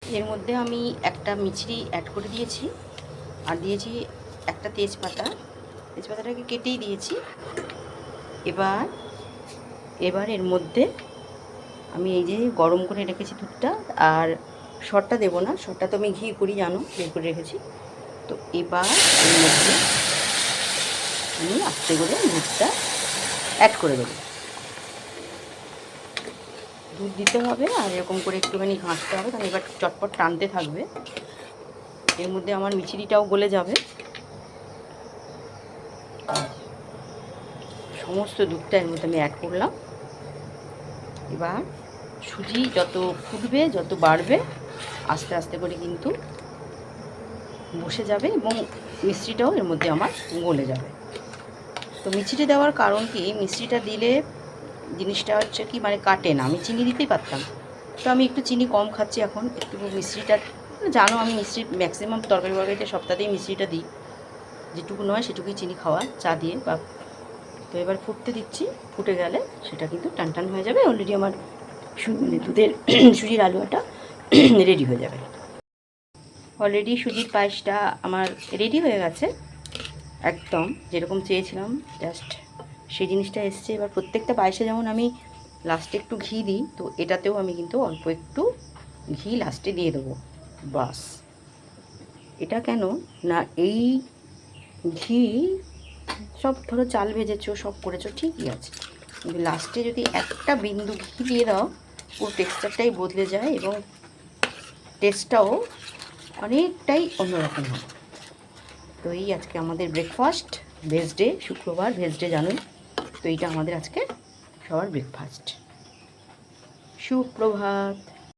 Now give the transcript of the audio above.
এর মধ্যে আমি একটা মিছরি অ্যাড করে দিয়েছি আর দিয়েছি একটা তেজপাতাটাকে কেটেই দিয়েছি। এবার এর মধ্যে আমি এই যে গরম করে রেখেছি দুধটা, আর সরটা দেবো না, সরটা তো আমি ঘি করি জানো, বের করে রেখেছি। তো এবার এর মধ্যে আমি আস্তে করে দুধটা অ্যাড করে দেবো। দুধ দিতে হবে আর এরকম করে একটুখানি ঘাঁটতে হবে, কারণ এবার চটপট টানতে থাকবে। এর মধ্যে আমার মিছরিটাও গলে যাবে। সমস্ত দুধটা এর মধ্যে আমি অ্যাড করলাম। এবার সুজি যত ফুটবে, যত বাড়বে, আস্তে আস্তে করে কিন্তু বসে যাবে এবং মিষ্টিটাও এর মধ্যে আমার গলে যাবে। তো মিষ্টি দেওয়ার কারণ কি, মিষ্টিটা দিলে জিনিসটা হচ্ছে কি মানে কাটে না। আমি চিনি দিতেই পারতাম, তো আমি একটু চিনি কম খাচ্ছি এখন। একটু মিষ্টিটা জানো, আমি মিষ্টি ম্যাক্সিমাম তরকারি বরকারিতে সপ্তাহতেই মিষ্টিটা দিই, যেটুকু নয় সেটুকুই চিনি খাওয়া চা দিয়ে বা। তো এবার ফুটতে দিচ্ছি, ফুটে গেলে সেটা কিন্তু টান হয়ে যাবে। অলরেডি আমার মানে দুধের সুজির আলুয়াটা রেডি হয়ে যাবে। অলরেডি সুজির পায়েসটা আমার রেডি হয়ে গেছে, একদম যেরকম চেয়েছিলাম, জাস্ট সেই জিনিসটা এসছে। এবার প্রত্যেকটা পায়েসে যেমন আমি লাস্টে একটু ঘি দিই, তো এটাতেও আমি কিন্তু অল্প একটু ঘি লাস্টে দিয়ে দেবো। বাস, এটা কেন না, এই ঘি সব ধরো চাল ভেজেছো, সব করেছো, ঠিকই আছে, কিন্তু লাস্টে যদি একটা বিন্দু ঘি দিয়ে দাও, পুরো টেক্সচারটাই বদলে যায় এবং টেস্টটাও অনেকটাই অন্যরকম হয়। তো এই আজকে আমাদের ব্রেকফাস্ট, ভেজ ডে, শুক্রবার ভেজ ডে জানোই, তো এইটা আমাদের আজকে সবার ব্রেকফাস্ট। সুপ্রভাত।